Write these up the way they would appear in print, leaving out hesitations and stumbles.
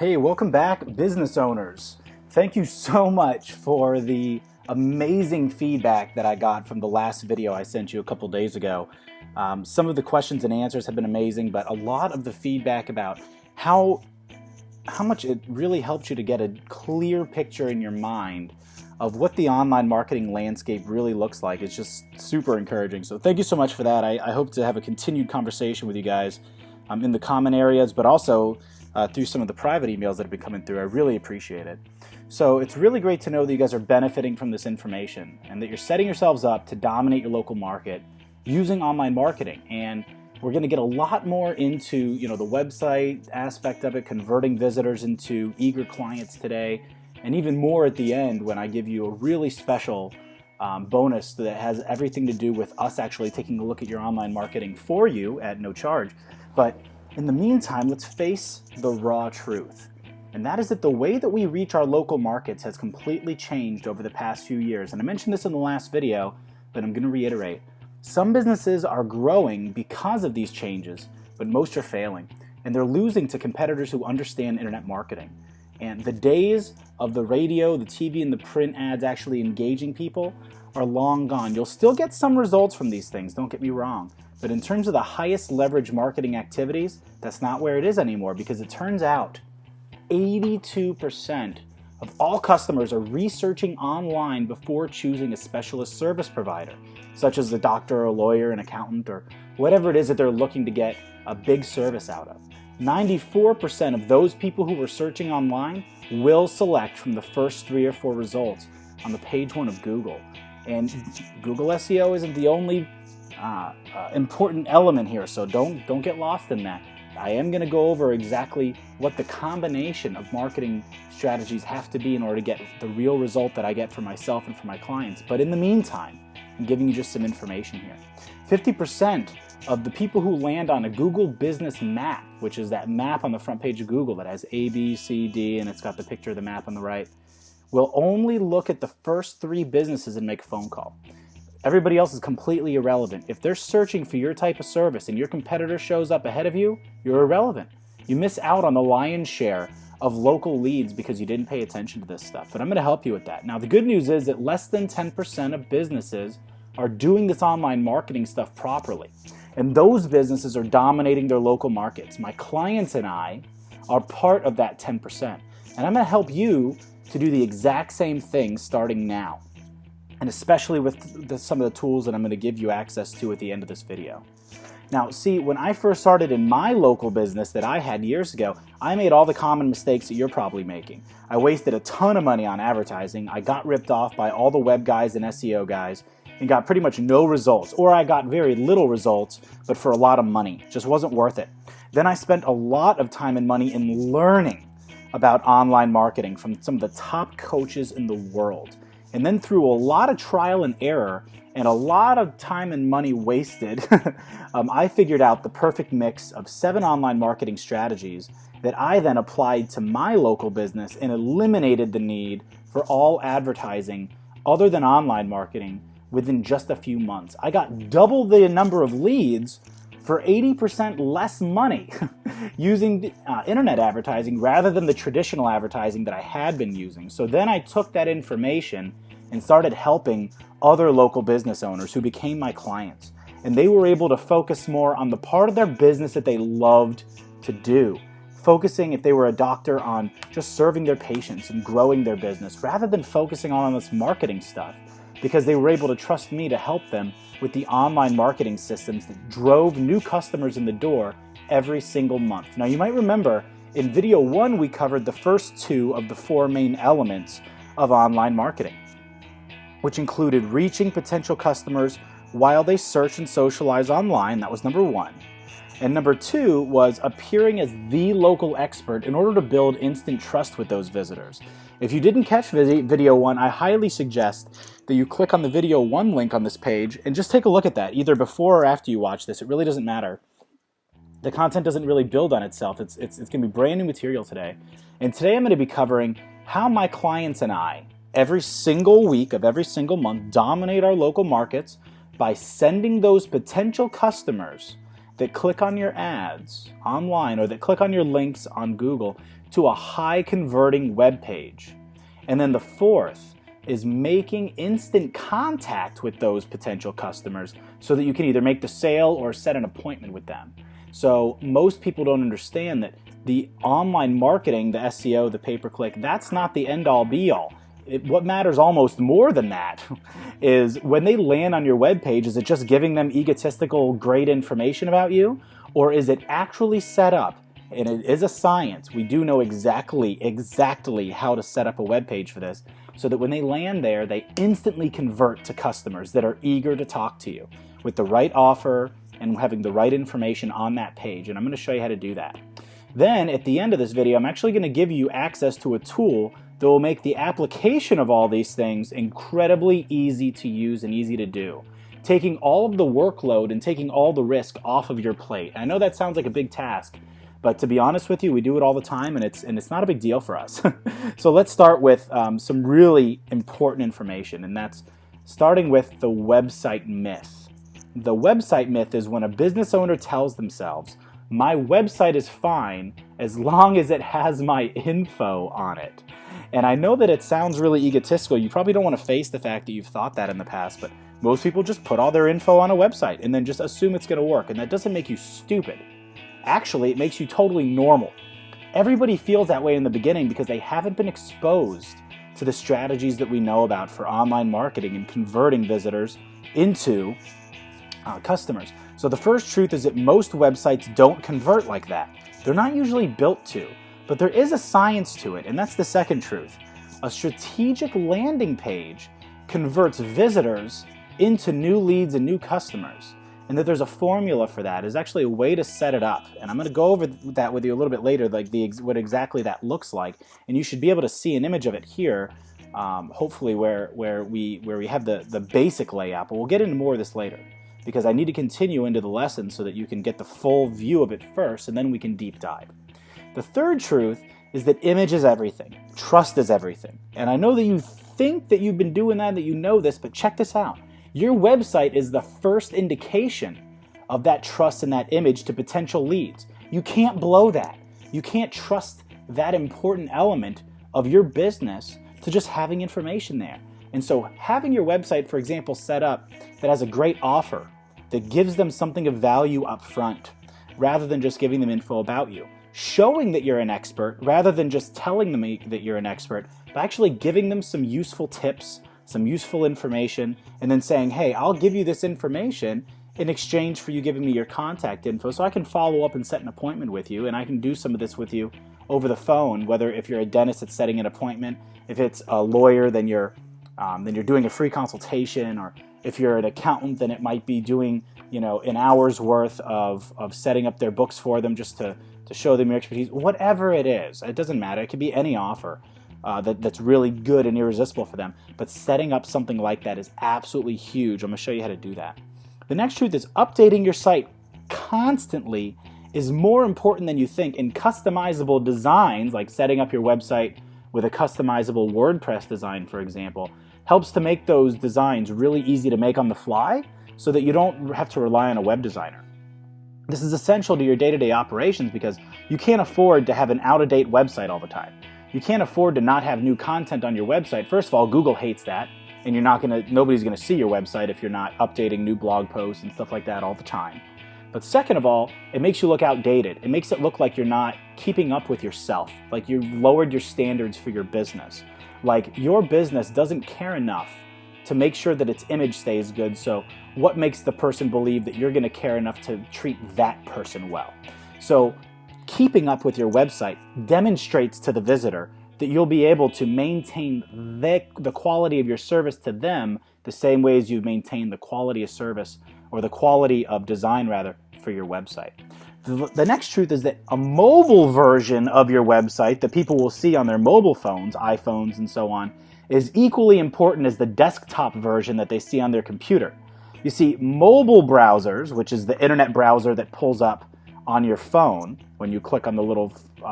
Hey, welcome back, business owners. Thank you so much for the amazing feedback that I got from the last video I sent you a couple days ago. Some of the questions and answers have been amazing, but a lot of the feedback about how much it really helped you to get a clear picture in your mind of what the online marketing landscape really looks like is just super encouraging. So thank you so much for that. I hope to have a continued conversation with you guys in the common areas, but also through some of the private emails that have been coming through. I really appreciate it. So it's really great to know that you guys are benefiting from this information and that you're setting yourselves up to dominate your local market using online marketing. And we're going to get a lot more into, the website aspect of it, converting visitors into eager clients today, and even more at the end when I give you a really special bonus that has everything to do with us actually taking a look at your online marketing for you at no charge. But in the meantime, let's face the raw truth. And that is that the way that we reach our local markets has completely changed over the past few years. And I mentioned this in the last video, but I'm going to reiterate. Some businesses are growing because of these changes, but most are failing. And they're losing to competitors who understand internet marketing. And the days of the radio, the TV, and the print ads actually engaging people are long gone. You'll still get some results from these things, don't get me wrong. But in terms of the highest leverage marketing activities, that's not where it is anymore, because it turns out 82% of all customers are researching online before choosing a specialist service provider, such as a doctor or a lawyer, an accountant, or whatever it is that they're looking to get a big service out of. 94% of those people who were searching online will select from the first 3 or 4 results on the page 1 of Google. And Google SEO isn't the only important element here, so don't get lost in that. I am going to go over exactly what the combination of marketing strategies have to be in order to get the real result that I get for myself and for my clients. But in the meantime, I'm giving you just some information here. 50% of the people who land on a Google Business Map, which is that map on the front page of Google that has A, B, C, D, and it's got the picture of the map on the right, will only look at the first 3 businesses and make a phone call. Everybody else is completely irrelevant. If they're searching for your type of service and your competitor shows up ahead of you, you're irrelevant. You miss out on the lion's share of local leads because you didn't pay attention to this stuff. But I'm going to help you with that. Now, the good news is that less than 10% of businesses are doing this online marketing stuff properly. And those businesses are dominating their local markets. My clients and I are part of that 10%. And I'm going to help you to do the exact same thing starting now. And especially with some of the tools that I'm going to give you access to at the end of this video. Now, see, when I first started in my local business that I had years ago, I made all the common mistakes that you're probably making. I wasted a ton of money on advertising. I got ripped off by all the web guys and SEO guys and got pretty much no results. Or I got very little results, but for a lot of money. It just wasn't worth it. Then I spent a lot of time and money in learning about online marketing from some of the top coaches in the world. And then through a lot of trial and error and a lot of time and money wasted, I figured out the perfect mix of 7 online marketing strategies that I then applied to my local business and eliminated the need for all advertising other than online marketing within just a few months. I got double the number of leads for 80% less money using internet advertising rather than the traditional advertising that I had been using. So then I took that information and started helping other local business owners who became my clients. And they were able to focus more on the part of their business that they loved to do. Focusing, if they were a doctor, on just serving their patients and growing their business rather than focusing on this marketing stuff, because they were able to trust me to help them with the online marketing systems that drove new customers in the door every single month. Now, you might remember in video 1, we covered the first 2 of the 4 main elements of online marketing, which included reaching potential customers while they search and socialize online. That was number 1. And number 2 was appearing as the local expert in order to build instant trust with those visitors. If you didn't catch video 1, I highly suggest that you click on the video 1 link on this page and just take a look at that, either before or after you watch this. It really doesn't matter. The content doesn't really build on itself. It's going to be brand new material today. And today I'm going to be covering how my clients and I, every single week of every single month, dominate our local markets by sending those potential customers that click on your ads online or that click on your links on Google to a high converting web page. And then the fourth is making instant contact with those potential customers so that you can either make the sale or set an appointment with them. So most people don't understand that the online marketing, the SEO, the pay-per-click, that's not the end-all be-all. What matters almost more than that is when they land on your web page, is it just giving them egotistical, great information about you? Or is it actually set up? And it is a science. We do know exactly how to set up a web page for this, so that when they land there, they instantly convert to customers that are eager to talk to you with the right offer and having the right information on that page. And I'm going to show you how to do that. Then at the end of this video, I'm actually going to give you access to a tool that will make the application of all these things incredibly easy to use and easy to do, taking all of the workload and taking all the risk off of your plate. I know that sounds like a big task, but to be honest with you, we do it all the time, and it's not a big deal for us. So let's start with some really important information, and that's starting with the website myth. The website myth is when a business owner tells themselves, my website is fine as long as it has my info on it. And I know that it sounds really egotistical. You probably don't want to face the fact that you've thought that in the past, but most people just put all their info on a website and then just assume it's going to work, and that doesn't make you stupid. Actually, it makes you totally normal. Everybody feels that way in the beginning because they haven't been exposed to the strategies that we know about for online marketing and converting visitors into customers. So the first truth is that most websites don't convert like that. They're not usually built to, but there is a science to it, and that's the second truth. A strategic landing page converts visitors into new leads and new customers. And that there's a formula for that. Is actually a way to set it up, and I'm going to go over that with you a little bit later, like what exactly that looks like. And you should be able to see an image of it here, hopefully where we have the basic layout. But we'll get into more of this later, because I need to continue into the lesson so that you can get the full view of it first, and then we can deep dive. The third truth is that image is everything. Trust is everything. And I know that you think that you've been doing that you know this, but check this out. Your website is the first indication of that trust and that image to potential leads. You can't blow that. You can't trust that important element of your business to just having information there. And so having your website, for example, set up that has a great offer that gives them something of value up front, rather than just giving them info about you. Showing that you're an expert, rather than just telling them that you're an expert, but actually giving them some useful tips, some useful information, and then saying, hey, I'll give you this information in exchange for you giving me your contact info so I can follow up and set an appointment with you, and I can do some of this with you over the phone, whether if you're a dentist, it's setting an appointment. If it's a lawyer, then you're doing a free consultation, or if you're an accountant, then it might be doing an hour's worth of setting up their books for them just to show them your expertise. Whatever it is, it doesn't matter. It could be any offer. That's really good and irresistible for them. But setting up something like that is absolutely huge. I'm going to show you how to do that. The next truth is updating your site constantly is more important than you think, and customizable designs, like setting up your website with a customizable WordPress design, for example, helps to make those designs really easy to make on the fly so that you don't have to rely on a web designer. This is essential to your day-to-day operations because you can't afford to have an out-of-date website all the time. You can't afford to not have new content on your website. First of all, Google hates that, and nobody's gonna see your website if you're not updating new blog posts and stuff like that all the time. But second of all, it makes you look outdated. It makes it look like you're not keeping up with yourself, like you've lowered your standards for your business. Like your business doesn't care enough to make sure that its image stays good, so what makes the person believe that you're gonna care enough to treat that person well? So keeping up with your website demonstrates to the visitor that you'll be able to maintain the quality of your service to them the same way as you've maintained the quality of service, or the quality of design rather, for your website. The next truth is that a mobile version of your website that people will see on their mobile phones, iPhones and so on, is equally important as the desktop version that they see on their computer. You see, mobile browsers, which is the internet browser that pulls up on your phone when you click on the little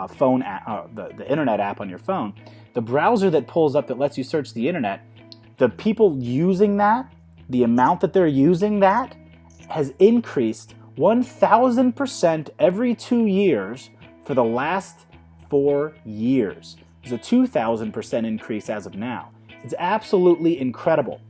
phone app, the internet app on your phone, the browser that pulls up that lets you search the internet, the people using that, the amount that they're using that has increased 1,000% every 2 years for the last 4 years. It's a 2,000% increase as of now. It's absolutely incredible.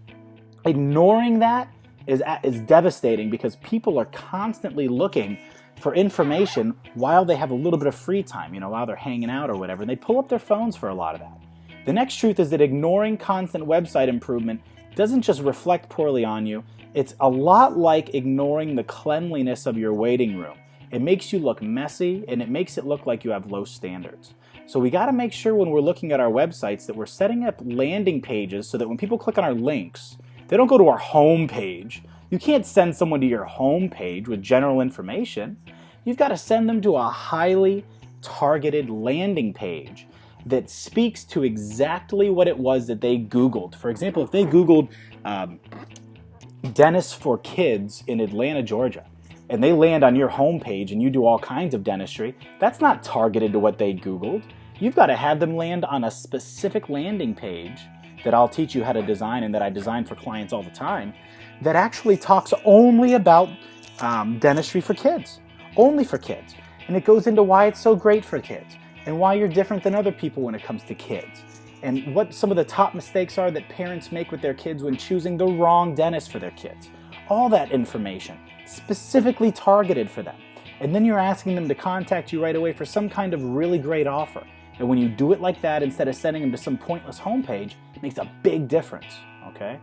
Ignoring that is devastating because people are constantly looking for information while they have a little bit of free time, while they're hanging out or whatever, and they pull up their phones for a lot of that. The next truth is that ignoring constant website improvement doesn't just reflect poorly on you, it's a lot like ignoring the cleanliness of your waiting room. It makes you look messy and it makes it look like you have low standards. So we got to make sure when we're looking at our websites that we're setting up landing pages so that when people click on our links, they don't go to our home page. You can't send someone to your home page with general information. You've got to send them to a highly targeted landing page that speaks to exactly what it was that they Googled. For example, if they Googled dentists for kids in Atlanta, Georgia, and they land on your homepage and you do all kinds of dentistry, that's not targeted to what they Googled. You've got to have them land on a specific landing page that I'll teach you how to design and that I design for clients all the time that actually talks only about dentistry for kids, only for kids. And it goes into why it's so great for kids and why you're different than other people when it comes to kids and what some of the top mistakes are that parents make with their kids when choosing the wrong dentist for their kids. All that information specifically targeted for them. And then you're asking them to contact you right away for some kind of really great offer. And when you do it like that, instead of sending them to some pointless homepage, it makes a big difference, okay?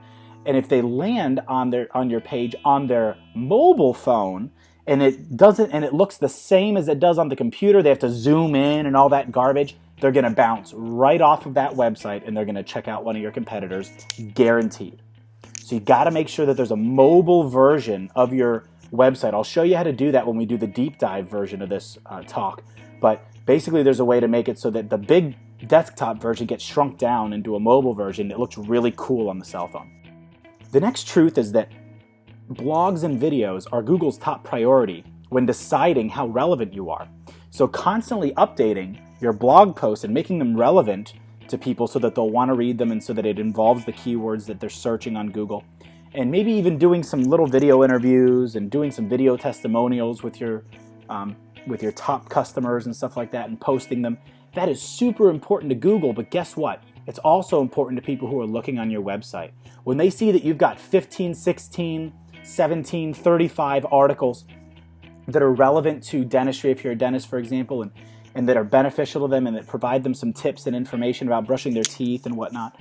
And if they land on your page on their mobile phone and it looks the same as it does on the computer, they have to zoom in and all that garbage, they're gonna bounce right off of that website and they're gonna check out one of your competitors, guaranteed. So you gotta make sure that there's a mobile version of your website. I'll show you how to do that when we do the deep dive version of this talk. But basically there's a way to make it so that the big desktop version gets shrunk down into a mobile version that looks really cool on the cell phone. The next truth is that blogs and videos are Google's top priority when deciding how relevant you are. So constantly updating your blog posts and making them relevant to people so that they'll want to read them and so that it involves the keywords that they're searching on Google. And maybe even doing some little video interviews and doing some video testimonials with your top customers and stuff like that and posting them. That is super important to Google, but guess what? It's also important to people who are looking on your website. When they see that you've got 15, 16, 17, 35 articles that are relevant to dentistry, if you're a dentist, for example, and that are beneficial to them and that provide them some tips and information about brushing their teeth and whatnot,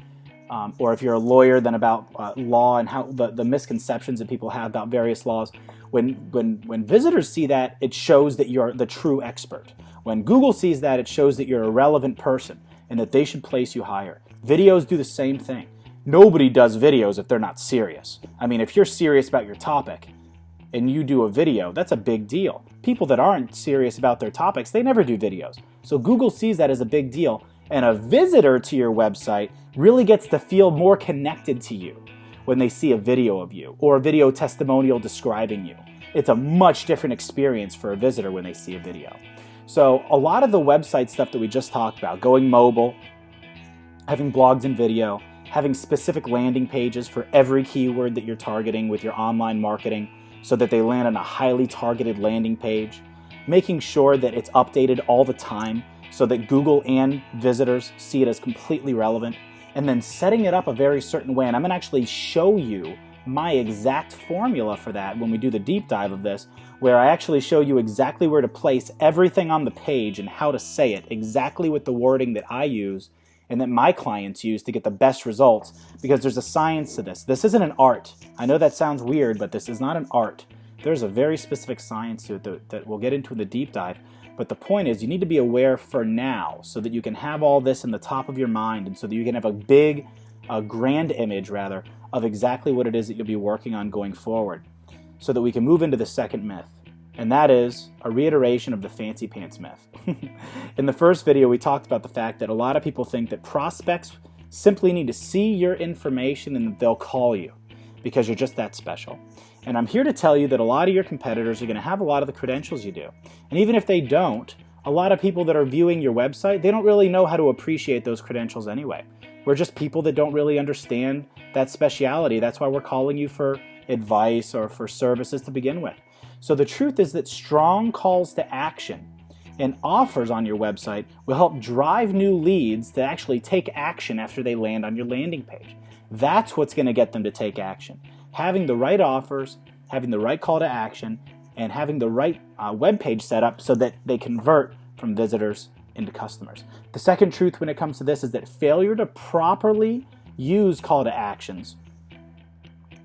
or if you're a lawyer, then about law and how the misconceptions that people have about various laws. When visitors see that, it shows that you're the true expert. When Google sees that, it shows that you're a relevant person and that they should place you higher. Videos do the same thing. Nobody does videos if they're not serious. I mean, if you're serious about your topic and you do a video, that's a big deal. People that aren't serious about their topics, they never do videos. So Google sees that as a big deal, and a visitor to your website really gets to feel more connected to you when they see a video of you or a video testimonial describing you. It's a much different experience for a visitor when they see a video. So a lot of the website stuff that we just talked about, going mobile, having blogs and video, having specific landing pages for every keyword that you're targeting with your online marketing so that they land on a highly targeted landing page, making sure that it's updated all the time so that Google and visitors see it as completely relevant, and then setting it up a very certain way. And I'm going to actually show you my exact formula for that when we do the deep dive of this, where I actually show you exactly where to place everything on the page and how to say it, exactly with the wording that I use and that my clients use to get the best results, because there's a science to this. This isn't an art. I know that sounds weird, but this is not an art. There's a very specific science to it that we'll get into in the deep dive. But the point is, you need to be aware for now so that you can have all this in the top of your mind and so that you can have a grand image rather, of exactly what it is that you'll be working on going forward, so that we can move into the second myth. And that is a reiteration of the fancy pants myth. In the first video, we talked about the fact that a lot of people think that prospects simply need to see your information and that they'll call you because you're just that special. And I'm here to tell you that a lot of your competitors are going to have a lot of the credentials you do. And even if they don't, a lot of people that are viewing your website, they don't really know how to appreciate those credentials anyway. We're just people that don't really understand that speciality. That's why we're calling you for advice or for services to begin with. So the truth is that strong calls to action And offers on your website will help drive new leads to actually take action after they land on your landing page. That's what's going to get them to take action. Having the right offers, having the right call to action, and having the right web page set up so that they convert from visitors into customers. The second truth when it comes to this is that failure to properly use call to actions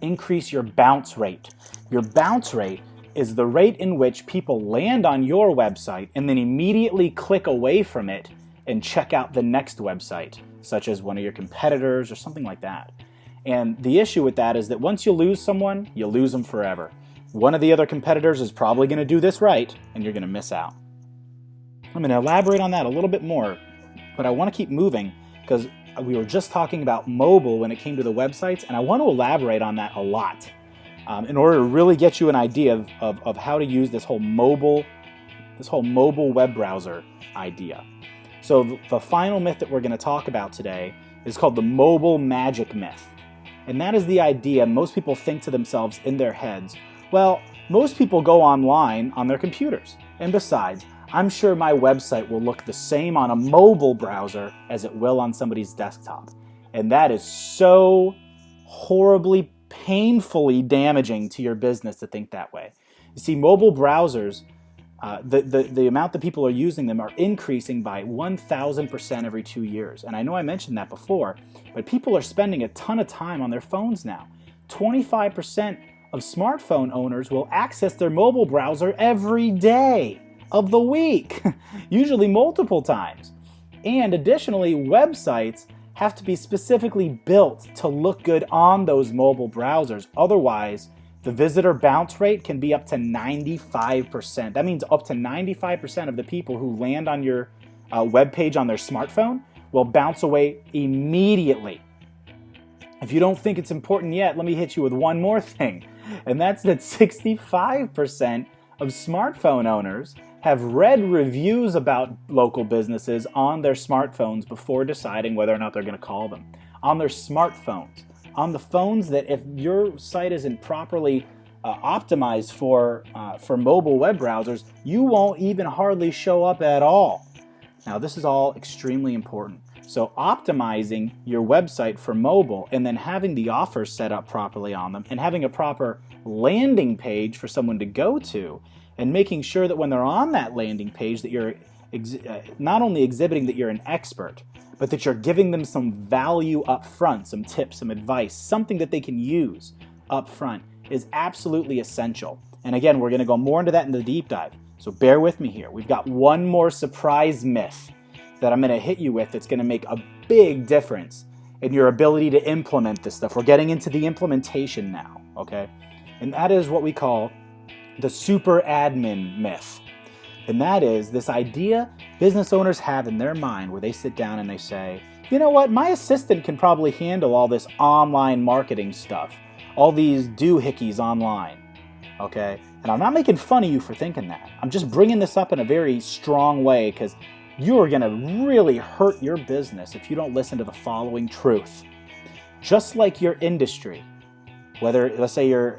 increase your bounce rate. Your bounce rate is the rate in which people land on your website and then immediately click away from it and check out the next website, such as one of your competitors or something like that. And the issue with that is that once you lose someone, you lose them forever. One of the other competitors is probably going to do this right, and you're going to miss out. I'm going to elaborate on that a little bit more, but I want to keep moving because we were just talking about mobile when it came to the websites, and I want to elaborate on that a lot in order to really get you an idea of how to use this whole mobile web browser idea. So the final myth that we're going to talk about today is called the mobile magic myth. And that is the idea most people think to themselves in their heads, well, most people go online on their computers. And besides, I'm sure my website will look the same on a mobile browser as it will on somebody's desktop. And that is so horribly, painfully damaging to your business to think that way. You see, mobile browsers, the amount that people are using them are increasing by 1,000% every 2 years. And I know I mentioned that before, but people are spending a ton of time on their phones now. 25% of smartphone owners will access their mobile browser every day of the week, usually multiple times. And additionally, websites have to be specifically built to look good on those mobile browsers. Otherwise, the visitor bounce rate can be up to 95%. That means up to 95% of the people who land on your web page on their smartphone will bounce away immediately. If you don't think it's important yet, let me hit you with one more thing. And that's that 65% of smartphone owners have read reviews about local businesses on their smartphones before deciding whether or not they're going to call them. On their smartphones. On the phones that if your site isn't properly optimized for mobile web browsers, you won't even hardly show up at all. Now, this is all extremely important. So optimizing your website for mobile and then having the offers set up properly on them and having a proper landing page for someone to go to and making sure that when they're on that landing page that you're not only exhibiting that you're an expert, but that you're giving them some value up front, some tips, some advice, something that they can use up front is absolutely essential. And again, we're going to go more into that in the deep dive. So bear with me here. We've got one more surprise myth that I'm going to hit you with that's going to make a big difference in your ability to implement this stuff. We're getting into the implementation now, okay? And that is what we call the super admin myth. And that is this idea business owners have in their mind where they sit down and they say, you know what, my assistant can probably handle all this online marketing stuff, all these doohickeys online, okay? And I'm not making fun of you for thinking that. I'm just bringing this up in a very strong way because you are going to really hurt your business if you don't listen to the following truth. Just like your industry, whether let's say you're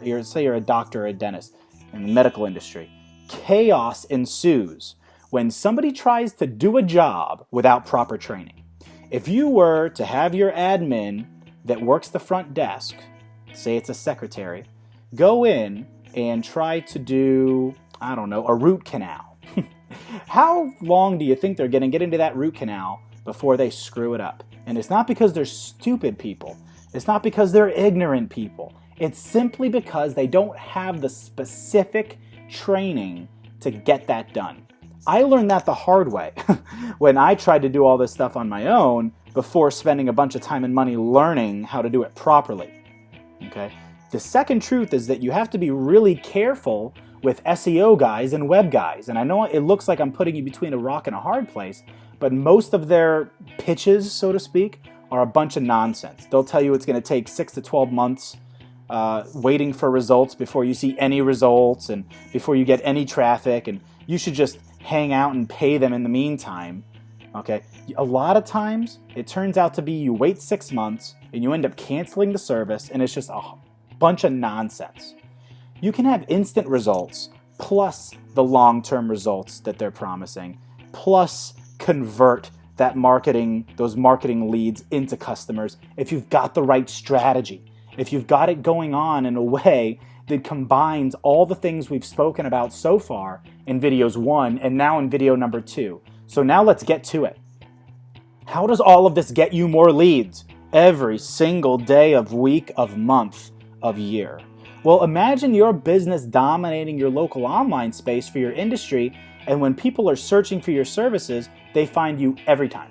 a doctor or a dentist in the medical industry, chaos ensues when somebody tries to do a job without proper training. If you were to have your admin that works the front desk, say it's a secretary, go in and try to do, I don't know, a root canal. How long do you think they're going to get into that root canal before they screw it up? And it's not because they're stupid people. It's not because they're ignorant people. It's simply because they don't have the specific training to get that done. I learned that the hard way when I tried to do all this stuff on my own before spending a bunch of time and money learning how to do it properly. Okay? The second truth is that you have to be really careful with SEO guys and web guys. And I know it looks like I'm putting you between a rock and a hard place, but most of their pitches, so to speak, are a bunch of nonsense. They'll tell you it's going to take 6 to 12 months waiting for results before you see any results and before you get any traffic, and you should just hang out and pay them in the meantime. Okay? A lot of times, it turns out to be you wait 6 months and you end up canceling the service, and it's just a bunch of nonsense. You can have instant results plus the long-term results that they're promising, plus convert those marketing leads into customers if you've got the right strategy, if you've got it going on in a way that combines all the things we've spoken about so far in videos 1 and now in video number 2. So now let's get to it. How does all of this get you more leads every single day of week, of month, of year? Well, imagine your business dominating your local online space for your industry, and when people are searching for your services, they find you every time.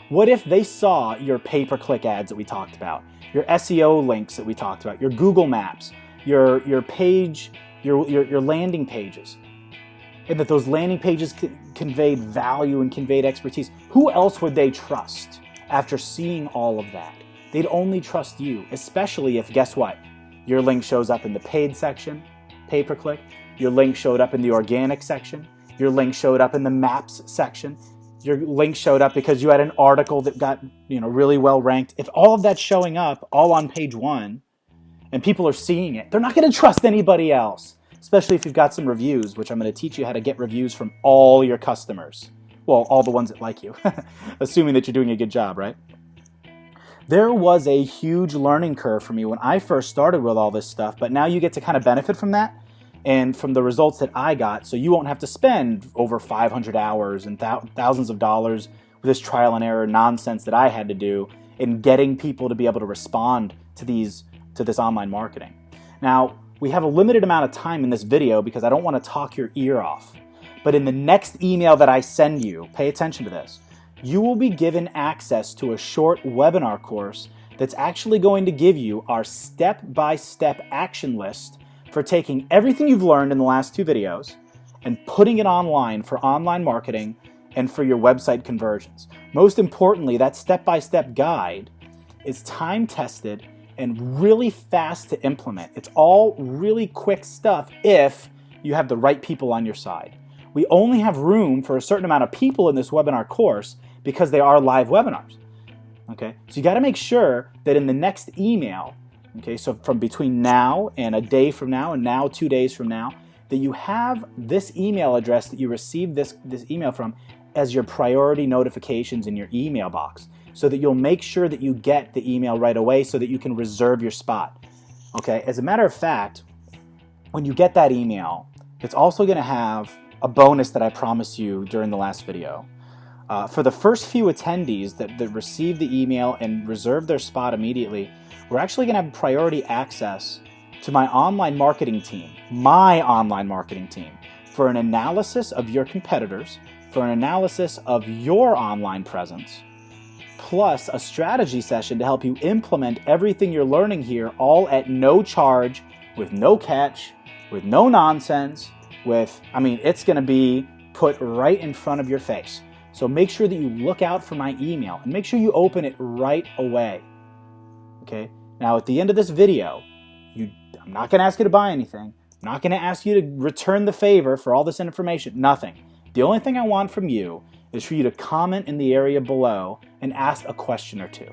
What if they saw your pay-per-click ads that we talked about, your SEO links that we talked about, your Google Maps, your page, your landing pages, and that those landing pages conveyed value and conveyed expertise? Who else would they trust after seeing all of that? They'd only trust you, especially if, guess what? Your link shows up in the paid section, pay-per-click. Your link showed up in the organic section. Your link showed up in the maps section. Your link showed up because you had an article that got, really well ranked. If all of that's showing up all on page 1 and people are seeing it, they're not going to trust anybody else, especially if you've got some reviews, which I'm going to teach you how to get reviews from all your customers. Well, all the ones that like you, assuming that you're doing a good job, right? There was a huge learning curve for me when I first started with all this stuff, but now you get to kind of benefit from that and from the results that I got, so you won't have to spend over 500 hours and thousands of dollars with this trial and error nonsense that I had to do in getting people to be able to respond to this online marketing. Now, we have a limited amount of time in this video because I don't want to talk your ear off, but in the next email that I send you, pay attention to this, you will be given access to a short webinar course that's actually going to give you our step-by-step action list for taking everything you've learned in the last 2 videos and putting it online for online marketing and for your website conversions. Most importantly, that step-by-step guide is time-tested and really fast to implement. It's all really quick stuff if you have the right people on your side. We only have room for a certain amount of people in this webinar course because they are live webinars. Okay, so you got to make sure that in the next email, okay, so from between now and a day from now and now 2 days from now, that you have this email address that you received this email from as your priority notifications in your email box, so that you'll make sure that you get the email right away so that you can reserve your spot. Okay, as a matter of fact, when you get that email, it's also going to have a bonus that I promised you during the last video. For the first few attendees that receive the email and reserve their spot immediately, we're actually going to have priority access to my online marketing team, for an analysis of your competitors, for an analysis of your online presence, plus a strategy session to help you implement everything you're learning here, all at no charge, with no catch, with no nonsense, it's going to be put right in front of your face. So make sure that you look out for my email and make sure you open it right away. Okay? Now, at the end of this video, I'm not going to ask you to buy anything. I'm not going to ask you to return the favor for all this information. Nothing. The only thing I want from you is for you to comment in the area below and ask a question or two.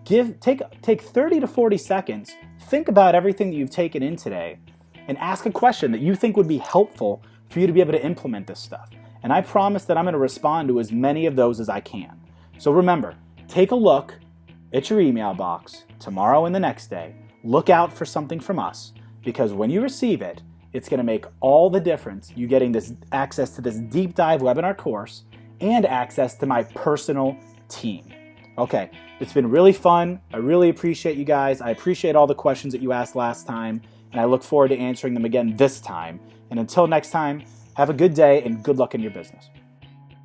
Take 30 to 40 seconds, think about everything that you've taken in today, and ask a question that you think would be helpful for you to be able to implement this stuff. And I promise that I'm going to respond to as many of those as I can. So remember, take a look at your email box tomorrow and the next day. Look out for something from us, because when you receive it, it's going to make all the difference, you getting this access to this deep dive webinar course and access to my personal team. Okay, it's been really fun. I really appreciate you guys. I appreciate all the questions that you asked last time, and I look forward to answering them again this time. And until next time, have a good day and good luck in your business.